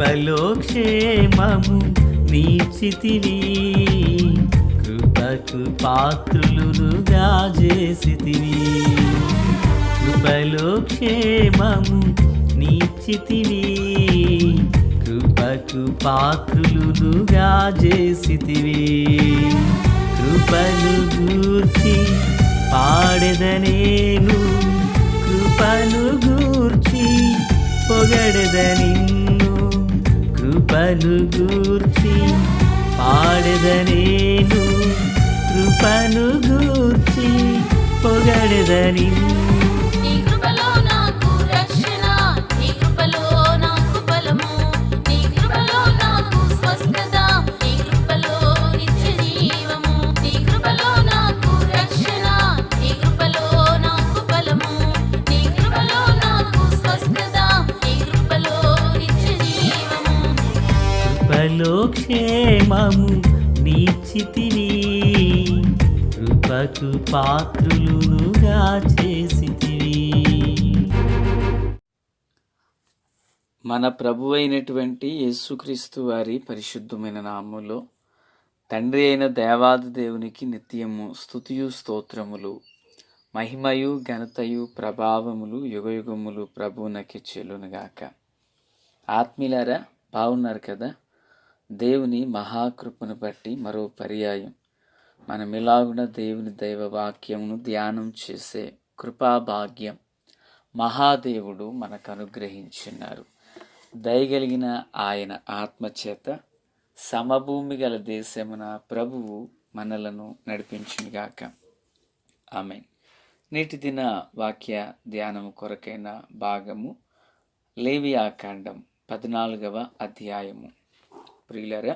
కృపలో క్షేమము నీచితివి, కృపకు పాత్రులుగా చేసితివి. కృపలో క్షేమము నీచితివి, కృపకు పాత్రులుగా చేసితివి. కృపను గూర్చి పాడెదనేను, కృపను గూర్చి పొగడెద నిన్ను. కృపను గూర్చి పాడెదనేను, కృపను గూర్చి పొగడెద నిన్ను. కృపలో క్షేమము నీచితివి, కృపకు పాత్రులుగా చేసితివి. మన ప్రభువైనటువంటి యేసుక్రీస్తు వారి పరిశుద్ధమైన నామములో తండ్రి అయిన దేవాది దేవునికి నిత్యము స్తుతియు స్తోత్రములు, మహిమయు ఘనతయు ప్రభావములు యుగయుగములు ప్రభువునకి చెల్లునుగాక. ఆత్మీయులారా, బాగున్నారు కదా? దేవుని మహాకృపను బట్టి మరో పర్యాయం మనం ఇలాగున దేవుని దైవ వాక్యమును ధ్యానం చేసే కృపాభాగ్యం మహాదేవుడు మనకు అనుగ్రహించున్నారు. దయగలిగిన ఆయన ఆత్మచేత సమభూమి గల దేశమున ప్రభువు మనలను నడిపించునుగాక. ఆమేన్. నేటి దిన వాక్య ధ్యానము కొరకైన భాగము లేవియాకాండం 14వ అధ్యాయము. ప్రియులారా,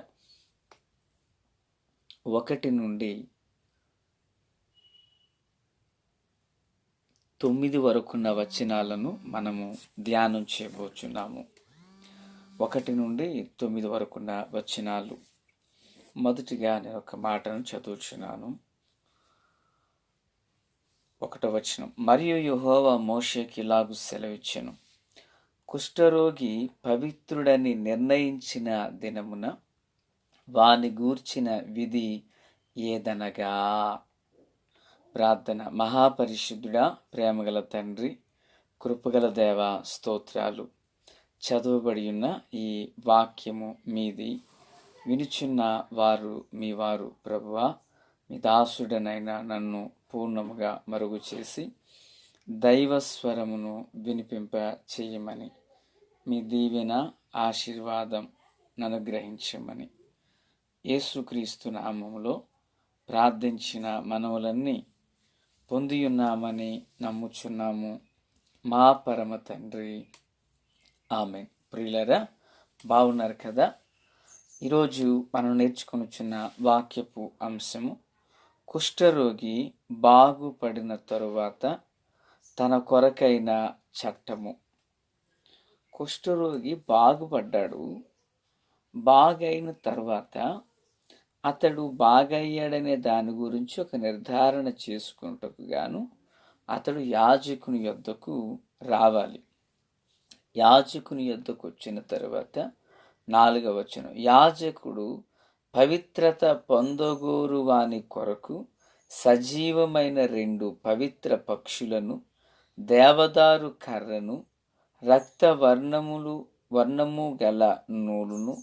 1 నుండి 9 వరకున్న వచనాలను మనము ధ్యానం చేయబోచున్నాము. 1 నుండి 9 వరకున్న వచనాలు. మొదటిగా నేను ఒక మాటను చదువుచున్నాను. 1వ వచనం. మరియు యెహోవా మోషేకి ఇలాగు సెలవిచ్చెను, కుష్ఠరోగి పవిత్రుడని నిర్ణయించిన దినమున వాని గూర్చిన విధి ఏదనగా. ప్రార్థన. మహాపరిశుద్ధుడా, ప్రేమగల తండ్రి, కృపగల దేవ, స్తోత్రాలు. చదువుబడి ఉన్న ఈ వాక్యము మీది, వినుచున్న వారు మీ వారు. ప్రభువా, మీ దాసుడనైన నన్ను పూర్ణముగా మరుగు చేసి దైవస్వరమును వినిపింప చేయమని, మీ దీవెన ఆశీర్వాదం అనుగ్రహించమని యేసుక్రీస్తు నామములో ప్రార్థించిన మనవులన్నీ పొందియున్నామని నమ్ముచున్నాము మా పరమ తండ్రి. ఆమేన్. ప్రియులారా, బాగున్నారు కదా? ఈరోజు మనం నేర్చుకొనుచున్న వాక్యపు అంశము, కుష్ఠరోగి బాగుపడిన తరువాత తన కొరకైన చట్టము. కుష్ఠరోగి బాగుపడ్డాడు. బాగైన తర్వాత అతడు బాగయ్యాడనే దాని గురించి ఒక నిర్ధారణ చేసుకుంటకు గాను అతడు యాజకుని యొద్దకు రావాలి. యాజకుని యొద్దకు వచ్చిన తర్వాత 4వ వచనం. యాజకుడు పవిత్రత పొందగోరు వాని కొరకు సజీవమైన 2 పవిత్ర పక్షులను, దేవదారు కర్రను, వర్ణము గల నూలును,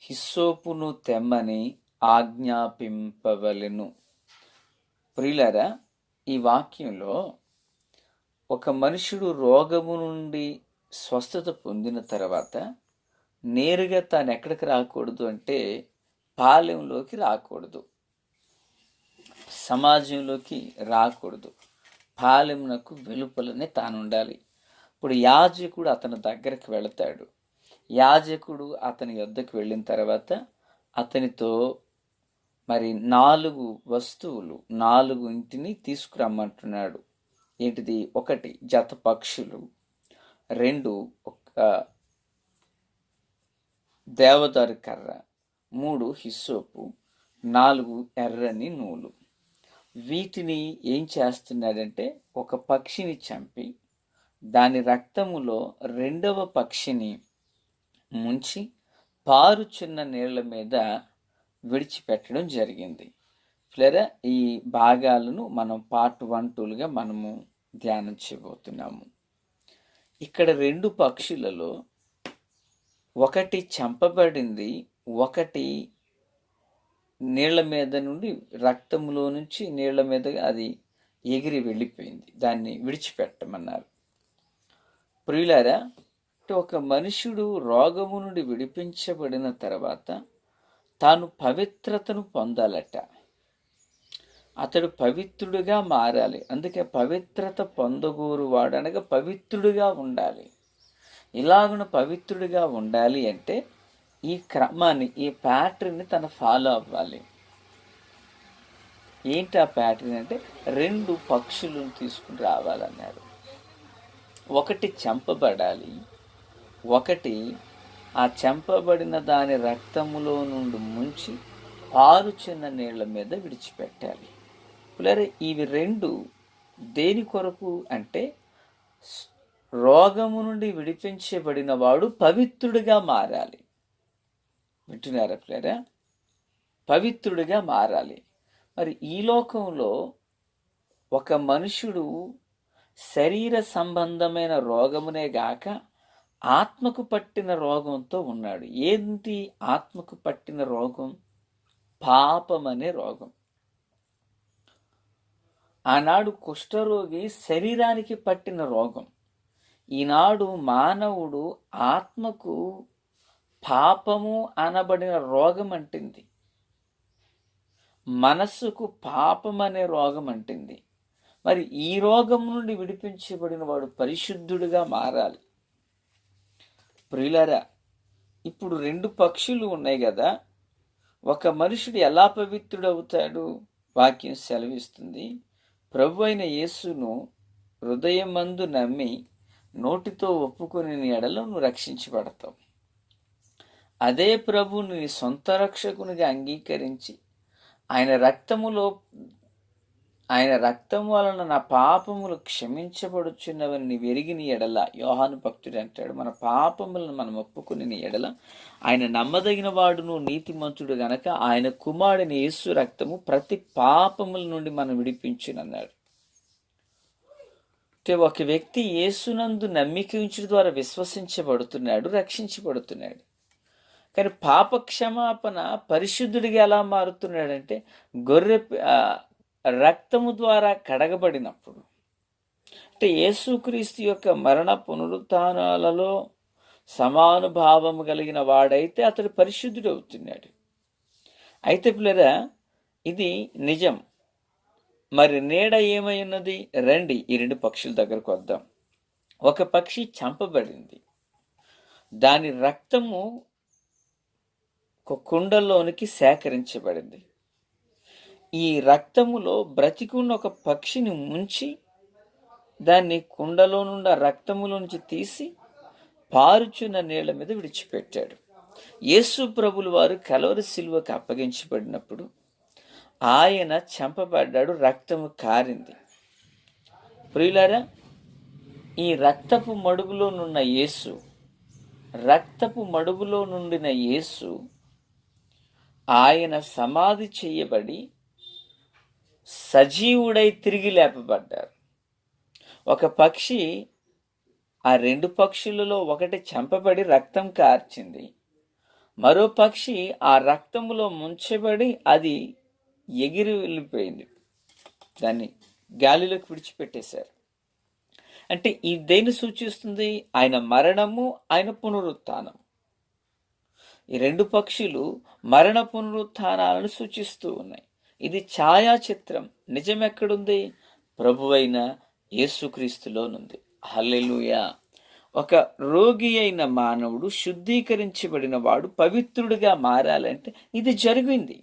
హిస్సోపును తెమ్మని ఆజ్ఞాపింపవలెను. ప్రియులారా, ఈ వాక్యంలో ఒక మనుషుడు రోగము నుండి స్వస్థత పొందిన తర్వాత నేరుగా తాను ఎక్కడికి రాకూడదు అంటే పాలెంలోకి రాకూడదు, సమాజంలోకి రాకూడదు. పాలెంనకు వెలుపలనే తాను ఉండాలి. ఇప్పుడు యాజకుడు అతని దగ్గరికి వెళతాడు. యాజకుడు అతని యొద్దకు వెళ్ళిన తర్వాత అతనితో మరి 4 వస్తువులు, 4 తీసుకురమ్మంటున్నాడు. ఏంటిది? 1 జత పక్షులు, 2 దేవదారు కర్ర, 3 హిస్సోపు, 4 ఎర్రని నూలు. వీటిని ఏం చేస్తున్నాడంటే, ఒక పక్షిని చంపి దాని రక్తములో 2వ పక్షిని ముంచి పారుచున్న నీళ్ల మీద విడిచిపెట్టడం జరిగింది. లేదా ఈ భాగాలను మనం పార్ట్ 1, 2లుగా మనము ధ్యానం చేయబోతున్నాము. ఇక్కడ 2 పక్షులలో ఒకటి చంపబడింది, ఒకటి నీళ్ల మీద నుండి రక్తంలో నుంచి నీళ్ల మీద అది ఎగిరి వెళ్ళిపోయింది. దాన్ని విడిచిపెట్టమన్నారు. ప్రియులారా, ఒక మనుషుడు రోగము నుండి విడిపించబడిన తర్వాత తాను పవిత్రతను పొందాలట. అతడు పవిత్రుడిగా మారాలి. అందుకే పవిత్రత పొందగోరు వాడు అనగా పవిత్రుడిగా ఉండాలి. ఇలాగున పవిత్రుడిగా ఉండాలి అంటే ఈ క్రమాన్ని, ఈ ప్యాటర్న్ని తను ఫాలో అవ్వాలి. ఏంటి ఆ ప్యాటర్న్ అంటే 2 పక్షులను తీసుకుని రావాలన్నారు. ఒకటి చంపబడాలి, ఒకటి ఆ చంపబడిన దాని రక్తములో నుండి ముంచి పారుచున్న నీళ్ల మీద విడిచిపెట్టాలి. పిల్లలు, ఇవి 2 దేని కొరకు అంటే రోగము నుండి విడిపించబడిన వాడు పవిత్రుడిగా మారాలి. వింటున్నారా పిల్లరా? పవిత్రుడిగా మారాలి. మరి ఈ లోకంలో ఒక మనుషుడు శరీర సంబంధమైన రోగమునే గాక ఆత్మకు పట్టిన రోగంతో ఉన్నాడు. ఏంటి ఆత్మకు పట్టిన రోగం? పాపం అనే రోగం. ఆనాడు కుష్ఠరోగి శరీరానికి పట్టిన రోగం. ఈనాడు మానవుడు ఆత్మకు పాపము అనబడిన రోగం అంటింది. మనస్సుకు పాపం అనే రోగం అంటింది. మరి ఈ రోగం నుండి విడిపించబడిన వాడు పరిశుద్ధుడిగా మారాలి. ప్రియులారా, ఇప్పుడు 2 పక్షులు ఉన్నాయి కదా. ఒక మనుషుడు ఎలా పవిత్రుడవుతాడు? వాక్యం సెలవిస్తుంది, ప్రభు అయిన యేసును హృదయమందు నమ్మి నోటితో ఒప్పుకొని ఎడల నువ్వు రక్షించబడతావు. అదే ప్రభువుని నీ సొంత రక్షకునిగా అంగీకరించి ఆయన రక్తము వలన నా పాపములు క్షమించబడుచున్నవని నీ వెరిగిన ఎడల, యోహాను భక్తుడు అంటాడు, మన పాపములను మనం ఒప్పుకుని ఎడల ఆయన నమ్మదగిన వాడును నీతిమంతుడు గనక ఆయన కుమారుని యేసు రక్తము ప్రతి పాపముల నుండి మనం విడిపించునన్నాడు. ఒక వ్యక్తి యేసునందు నమ్మిక ఉంచడం ద్వారా విశ్వసించబడుతున్నాడు, రక్షించబడుతున్నాడు. కానీ పాప క్షమాపణ పరిశుద్ధుడిగా ఎలా మారుతున్నాడంటే గొర్రె రక్తము ద్వారా కడగబడినప్పుడు. అంటే యేసుక్రీస్తు యొక్క మరణ పునరుత్థానాలలో సమానుభావము కలిగిన వాడైతే అతడు పరిశుద్ధుడు అవుతున్నాడు. అయితే పిల్లరా, ఇది నిజం. మరి నీడ ఏమై ఉన్నది? రండి ఈ 2 పక్షుల దగ్గరకు వద్దాం. ఒక పక్షి చంపబడింది, దాని రక్తము ఒక కుండలోనికి సేకరించబడింది. ఈ రక్తములో బ్రతికున్న ఒక పక్షిని ముంచి దాన్ని కుండలో నుండి ఆ రక్తములో నుంచి తీసి పారుచున్న నీళ్ల మీద విడిచిపెట్టాడు. యేసు ప్రభులు వారు కలవరి సిలువకు అప్పగించబడినప్పుడు ఆయన చంపబడ్డాడు, రక్తము కారింది. ప్రియులారా, ఈ రక్తపు మడుగులో నుండిన యేసు ఆయన సమాధి చేయబడి సజీవుడై తిరిగి లేపబడ్డారు. ఒక పక్షి, ఆ 2 పక్షులలో ఒకటి చంపబడి రక్తం కార్చింది, మరో పక్షి ఆ రక్తములో ముంచబడి అది ఎగిరి వెళ్ళిపోయింది. దాన్ని గాలిలోకి విడిచిపెట్టేశారు. అంటే ఈ దేన్ని సూచిస్తుంది? ఆయన మరణము, ఆయన పునరుత్థానం. ఈ 2 పక్షులు మరణ పునరుత్థానాలను సూచిస్తూ ఉన్నాయి. ఇది ఛాయాచిత్రం. నిజం ఎక్కడుంది? ప్రభువైన యేసుక్రీస్తులోనుంది. హల్లెలూయా. ఒక రోగి అయిన మానవుడు శుద్ధీకరించబడిన వాడు పవిత్రుడిగా మారాలంటే ఇది జరిగింది.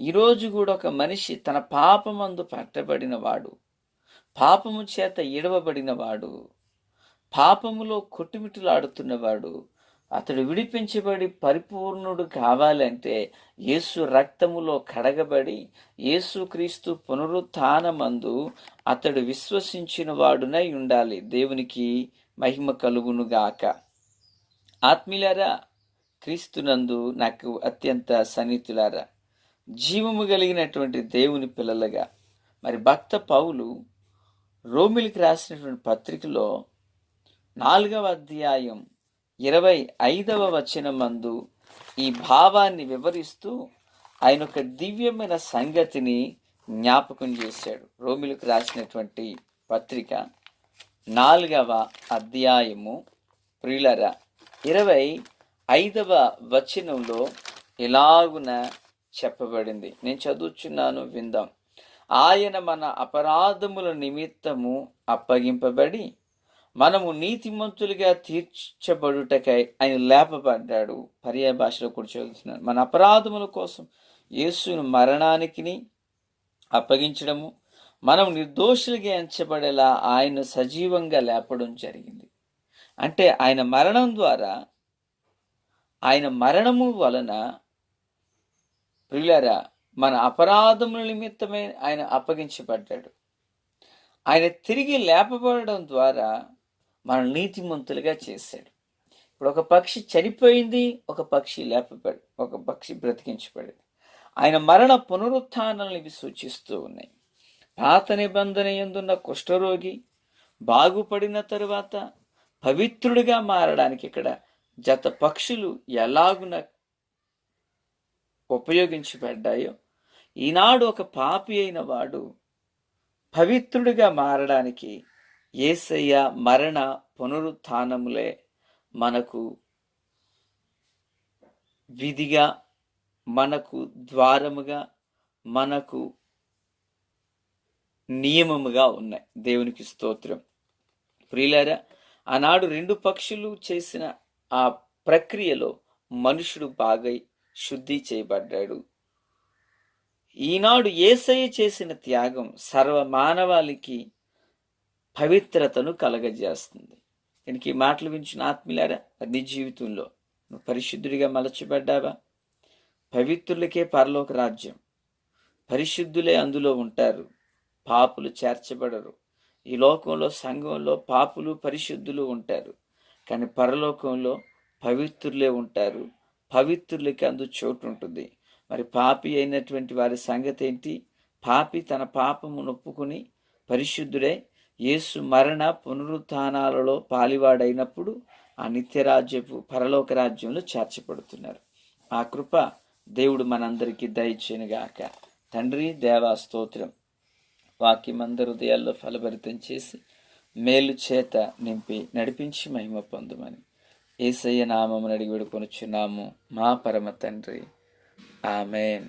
ఈరోజు కూడా ఒక మనిషి తన పాపమందు పట్టబడిన వాడు, పాపము చేత ఇడవబడిన వాడు, పాపములో కొట్టుమిట్టులాడుతున్నవాడు, అతడు విడిపించబడి పరిపూర్ణుడు కావాలంటే యేసు రక్తములో కడగబడి యేసుక్రీస్తు పునరుత్థానమందు అతడు విశ్వసించిన వాడునై ఉండాలి. దేవునికి మహిమ కలుగునుగాక. ఆత్మీయులారా, క్రీస్తునందు నాకు అత్యంత సన్నిహితులారా, జీవము కలిగినటువంటి దేవుని పిల్లలుగా, మరి భక్త పౌలు రోమిలికి రాసినటువంటి పత్రికలో 4వ అధ్యాయం 25వ వచనమందు ఈ భావాన్ని వివరిస్తూ ఆయన ఒక దివ్యమైన సంగతిని జ్ఞాపకం చేశాడు. రోమిలికి రాసినటువంటి పత్రిక 4వ అధ్యాయము ప్రియులరా 25వ వచనంలో ఇలాగున చెప్పబడింది. నేను చదువుచున్నాను, విందాం. ఆయన మన అపరాధముల నిమిత్తము అప్పగింపబడి మనము నీతిమంతులుగా తీర్చబడుటకై ఆయన లేపబడ్డాడు. పర్యాయ భాషలో కూడా చదువుతున్నాను. మన అపరాధముల కోసం యేసును మరణానికి అప్పగించడము, మనం నిర్దోషులుగా ఎంచబడేలా ఆయన సజీవంగా లేపడం జరిగింది. అంటే ఆయన మరణము వలన ప్రియులారా మన అపరాధముల నిమిత్తమే ఆయన అప్పగించబడ్డాడు. ఆయన తిరిగి లేపబడడం ద్వారా మన నీతిమంతులుగా చేశాడు. ఇప్పుడు ఒక పక్షి చనిపోయింది, ఒక పక్షి లేపబడి, ఒక పక్షి బ్రతికించబడింది. ఆయన మరణ పునరుత్థానాలను ఇవి సూచిస్తూ ఉన్నాయి. పాత నిబంధన యందున్న కుష్ఠరోగి బాగుపడిన తరువాత పవిత్రుడిగా మారడానికి ఇక్కడ జత పక్షులు ఎలాగున ఉపయోగించబడ్డాయో, ఈనాడు ఒక పాపి అయిన వాడు పవిత్రుడిగా మారడానికి యేసయ్య మరణ పునరుత్థానములే మనకు విధిగా, మనకు ద్వారముగా, మనకు నియమముగా ఉన్నాయి. దేవునికి స్తోత్రం. ప్రియులారా, ఆనాడు 2 పక్షులు చేసిన ఆ ప్రక్రియలో మనుషుడు బాగా శుద్ధి చేయబడ్డాడు. ఈనాడు యేసయ్య చేసిన త్యాగం సర్వ మానవాళికి పవిత్రతను కలగజేస్తుంది. దీనికి ఈ మాటలు వించిన ఆత్మీయులారా, నీ జీవితంలో నువ్వు పరిశుద్ధుడిగా మలచబడ్డావా? పవిత్రులకే పరలోక రాజ్యం. పరిశుద్ధులే అందులో ఉంటారు, పాపులు చేర్చబడరు. ఈ లోకంలో సంఘంలో పాపులు పరిశుద్ధులు ఉంటారు, కానీ పరలోకంలో పవిత్రులే ఉంటారు. పవిత్రులకి అందు చోటు ఉంటుంది. మరి పాపి అయినటువంటి వారి సంగతి ఏంటి? పాపి తన పాపము నొప్పుకుని పరిశుద్ధుడై యేసు మరణ పునరుత్థానాలలో పాలివాడైనప్పుడు ఆ నిత్యరాజ్యపు పరలోక రాజ్యంలో చేర్చబడుతున్నారు. ఆ కృప దేవుడు మనందరికీ దయచేయునుగాక. తండ్రి, దేవా స్తోత్రం. వాక్యమందరి హృదయాల్లో ఫలభరితం చేసి మేలు చేత నింపి నడిపించి మహిమ పొందుమని యేసయ్య నామమున అడిగి వేడుకొనుచున్నాము మా పరమ తండ్రి. ఆమేన్.